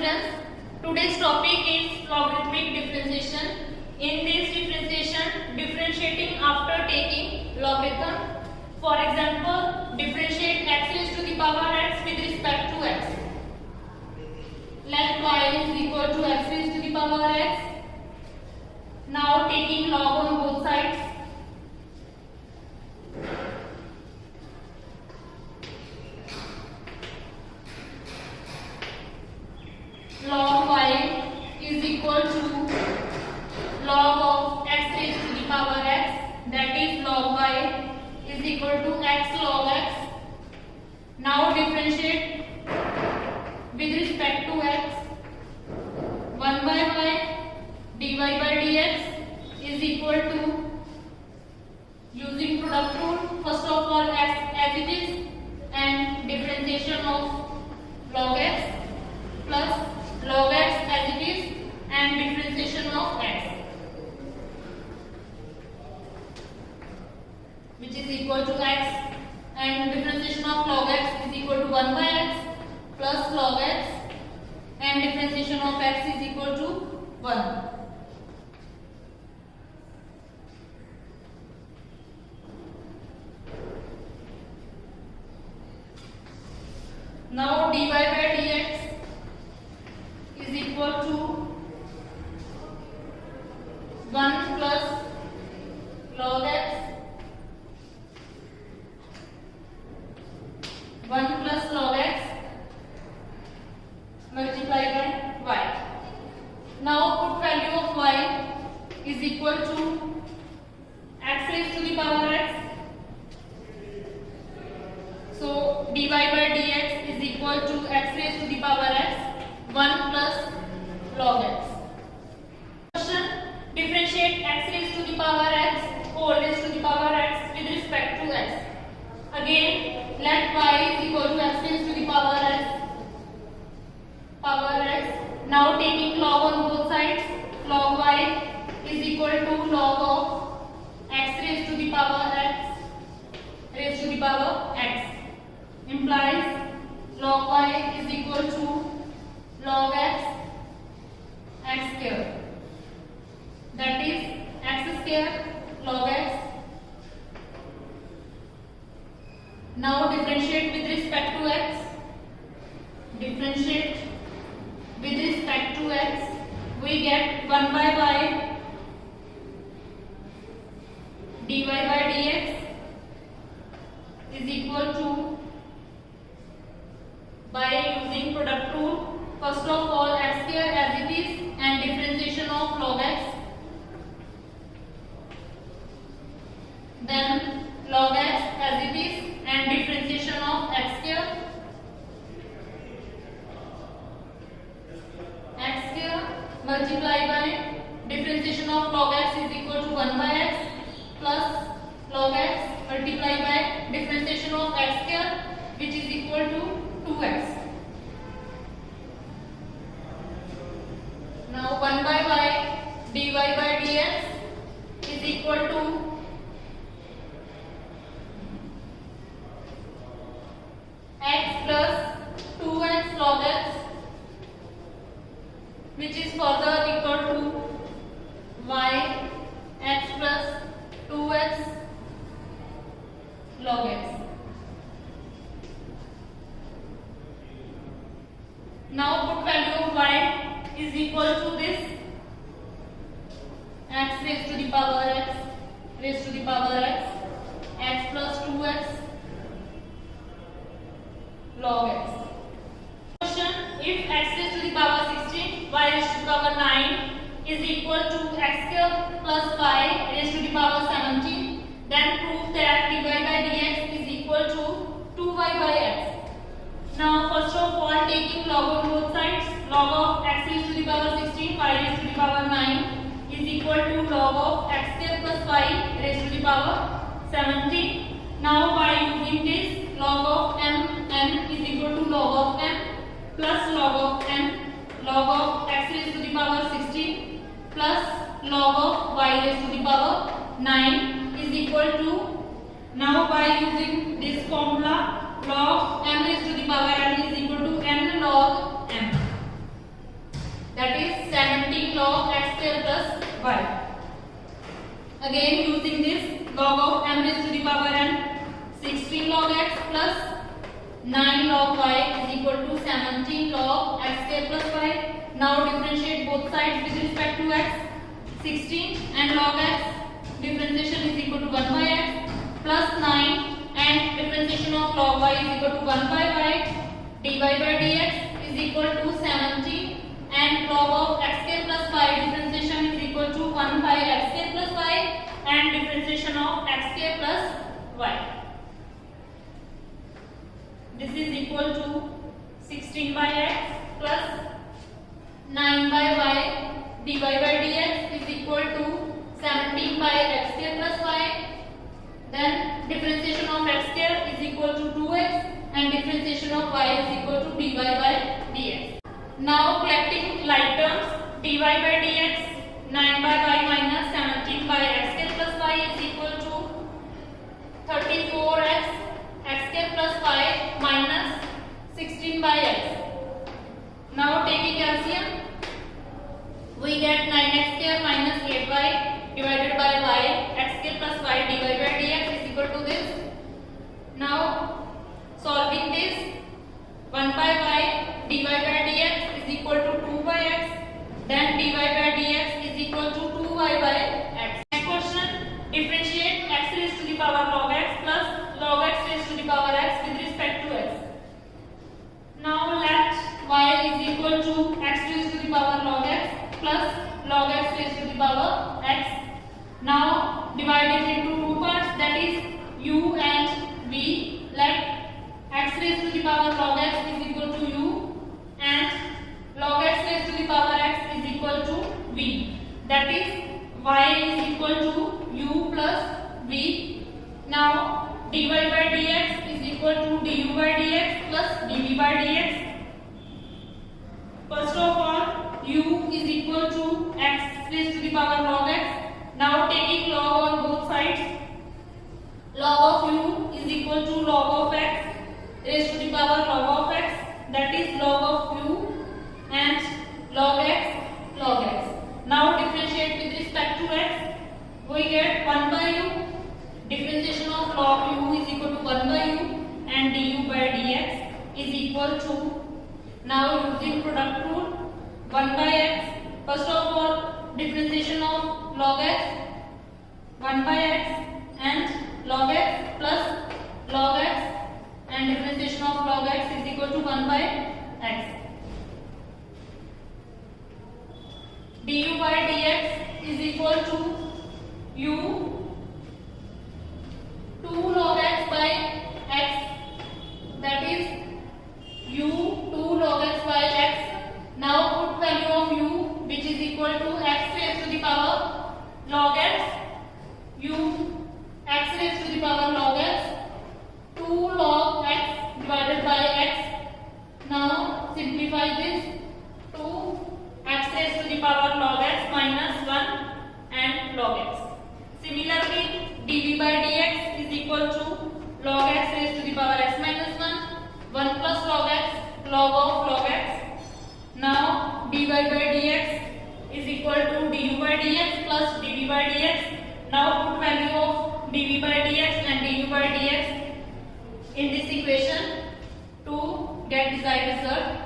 friends, today's topic is logarithmic differentiation. In this differentiation, differentiating after taking logarithm. For example, differentiate x raised to the power x with respect to x. Let y is equal to x raised to the power x. Now taking log on both sides. Log y is equal to log of x raised to the power x, that is log y is equal to x log x. Now differentiate with respect to x. 1 by y dy by dx is equal to, using product rule, first of all x as it is and differentiation of log x plus log x as it is and differentiation of x, which is equal to x, and differentiation of log x is equal to 1 by x plus log x and differentiation of x is equal to 1. Now dy by dx is equal to 1 plus log x 1 plus log x multiplied by y. Now put value of y is equal to x raised to the power x. So dy by dx is equal to x raised to the power x 1 plus log x. Question: differentiate x raised to the power x whole raised to the power x with respect to x. Again, let y is equal to x raised to the power x. Now taking log on both sides, log y is equal to log of x raised to the power x raised to the power x, implies log y is equal to log x square, that is x square log x. Now differentiate with respect to x. Differentiate with respect to x, we get 1 by y dy by dx is equal to, by using product rule, first of all x square as it is and differentiation of log x, then log x as it is and differentiation of x square. X square multiplied by differentiation of log x is equal to 1 by x plus log x multiplied by differentiation of x square, which is equal to 2x. Now 1 by y dy by dx is equal to x plus 2x log x, which is further equal to y x plus 2x log x. Now put value of y is equal to this x raised to the power x raised to the power x plus 2x log x. Question: if x raised to the power 16, y raised to the power 9 is equal to x square plus y raised to the power 17, then prove that dy by dx is equal to 2y by x. Now first of all taking log on both sides, log of x raised to the power 16 y raised to the power 9 is equal to log of x square plus y raised to the power 17. Now by using this, log of n is equal to log of m plus log of n, log of x raised to the power 16 plus log of y raised to the power 9 is equal to, now by using this formula, log m raised to the power n is equal to n log m. 17 log x square plus y. Again using this log of m raised to the power n, 16 log x plus 9 log y is equal to 17 log x square plus y. Now differentiate both sides with respect to x. 16 and log x differentiation is equal to 1 by x plus 9 and differentiation of log y is equal to 1 by y. dy by dx is equal to 17 and log of x square plus y differentiation is equal to 1 by x square plus y and differentiation of x square plus y. This is equal to 16 by x plus 9 by y. dy by dx is equal to 17 by x square plus y. Then differentiation of x square is equal to 2x and differentiation of y is equal to dy by dx. Now collecting like terms, dy by dx 9 by y minus 17 by x square plus y is equal to 34x x square plus y minus 16 by x. Now taking LCM, we get 9x square minus 8y divided by y x square plus y dy by dx is equal to this. Now solving this, 1 by y dy by dx is equal to 2 by x, then dy by dx is equal to 2y by x. Next question, differentiate x raised to the power log x plus log x raised to the power x with respect to x. Now let y is equal to x raised to the power log x plus log x raised to the power x. Now divide it into two parts, that is u and v. Let x raised to the power log x is equal to u and log x raised to the power x is equal to v. That is y is equal to u plus v. Now dy by dx is equal to du by dx plus dv by dx. First of all, u is equal to x raised to the power log x. Now taking log on both sides, log of u is equal to log of x raised to the power log of x, that is log of u and log x log x. Now differentiate with respect to x, we get 1 by u, differentiation of log u is equal to 1 by u and du by dx is equal to, now using product rule, 1 by x, first of all differentiation of log x, 1 by x and log x plus log x and differentiation of log x is equal to 1 by x. du by dx is equal to u 2 log x by x, that is u 2 log x by x. Now put value of u which is equal to x raised to the power log x, u x raised to the power log x, 2 log x divided by x. Now simplify this, 2 x raised to the power log x minus 1 and log x. Similarly, dv by dx is equal to log x raised to the power x minus 1, 1 plus log x, log of log x. Now dy by dx is equal to du by dx plus dv by dx. Now put value of dv by dx and du by dx in this equation to get desired result.